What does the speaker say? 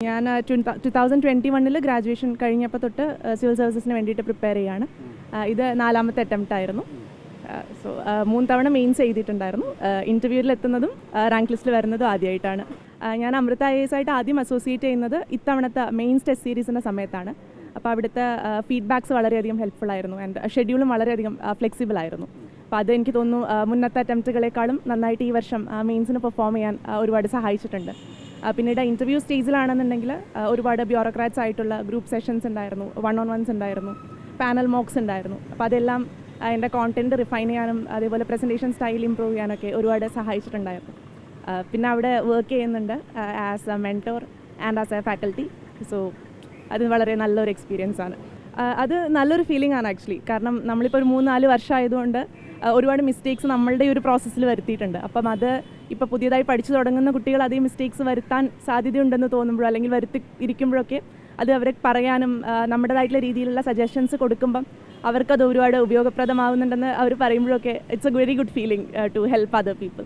ഞാൻ 2021 ഗ്രാജുവേഷൻ കഴിഞ്ഞപ്പോൾ തൊട്ട് സിവിൽ സർവീസസിന് വേണ്ടിയിട്ട് പ്രിപ്പയർ ചെയ്യുകയാണ്. ഇത് 4ാമത്തെ അറ്റംപ്റ്റ് ആയിരുന്നു. സോ 3 തവണ മെയിൻസ് എഴുതിയിട്ടുണ്ടായിരുന്നു. ഇൻ്റർവ്യൂവിൽ എത്തുന്നതും റാങ്ക് ലിസ്റ്റിൽ വരുന്നതും ആദ്യമായിട്ടാണ്. ഞാൻ അമൃത IAS ആയിട്ട് ആദ്യം അസോസിയേറ്റ് ചെയ്യുന്നത് ഇത്തവണത്തെ മെയിൻസ് ടെസ്റ്റ് സീരീസിൻ്റെ സമയത്താണ്. അപ്പോൾ അവിടുത്തെ ഫീഡ്ബാക്സ് വളരെയധികം ഹെൽപ്ഫുൾ ആയിരുന്നു. ആൻഡ് ഷെഡ്യൂളും വളരെയധികം ഫ്ലെക്സിബിൾ ആയിരുന്നു. അപ്പോൾ അത് എനിക്ക് തോന്നുന്നു മുന്നത്തെ അറ്റംപ്റ്റുകളെക്കാളും നന്നായിട്ട് ഈ വർഷം മെയിൻസിന് പെർഫോം ചെയ്യാൻ ഒരുപാട് സഹായിച്ചിട്ടുണ്ട്. പിന്നീട് ഇൻ്റർവ്യൂ സ്റ്റേജിലാണെന്നുണ്ടെങ്കിൽ ഒരുപാട് ബ്യൂറോക്രാറ്റ്സ് ആയിട്ടുള്ള ഗ്രൂപ്പ് സെഷൻസ് ഉണ്ടായിരുന്നു, 1-on-1s ഉണ്ടായിരുന്നു, പാനൽ മോക്സ് ഉണ്ടായിരുന്നു. അപ്പോൾ അതെല്ലാം എൻ്റെ കോണ്ടൻറ്റ് റിഫൈൻ ചെയ്യാനും അതേപോലെ പ്രസൻറ്റേഷൻ സ്റ്റൈൽ ഇമ്പ്രൂവ് ചെയ്യാനൊക്കെ ഒരുപാട് സഹായിച്ചിട്ടുണ്ടായിരുന്നു. പിന്നെ അവിടെ വർക്ക് ചെയ്യുന്നുണ്ട് as a mentor and as a faculty. So അത് വളരെ നല്ലൊരു എക്സ്പീരിയൻസ് ആണ്. അത് നല്ലൊരു ഫീലിംഗ് ആണ് ആക്ച്വലി. കാരണം നമ്മളിപ്പോൾ ഒരു 3-4 വർഷം ആയതുകൊണ്ട് ഒരുപാട് മിസ്റ്റേക്സ് നമ്മളുടെ ഈ ഒരു പ്രോസസ്സിൽ വരുത്തിയിട്ടുണ്ട്. അപ്പം അത് ഇപ്പോൾ പുതിയതായി പഠിച്ചു തുടങ്ങുന്ന കുട്ടികൾ അതേ മിസ്റ്റേക്സ് വരുത്താൻ സാധ്യതയുണ്ടെന്ന് തോന്നുമ്പോഴോ അല്ലെങ്കിൽ വരുത്തി ഇരിക്കുമ്പോഴൊക്കെ അത് അവരെ പറയാനും നമ്മുടേതായിട്ടുള്ള രീതിയിലുള്ള സജഷൻസ് കൊടുക്കുമ്പം അവർക്കത് ഒരുപാട് ഉപയോഗപ്രദമാവുന്നുണ്ടെന്ന് അവർ പറയുമ്പോഴൊക്കെ it's a very good feeling to help other people.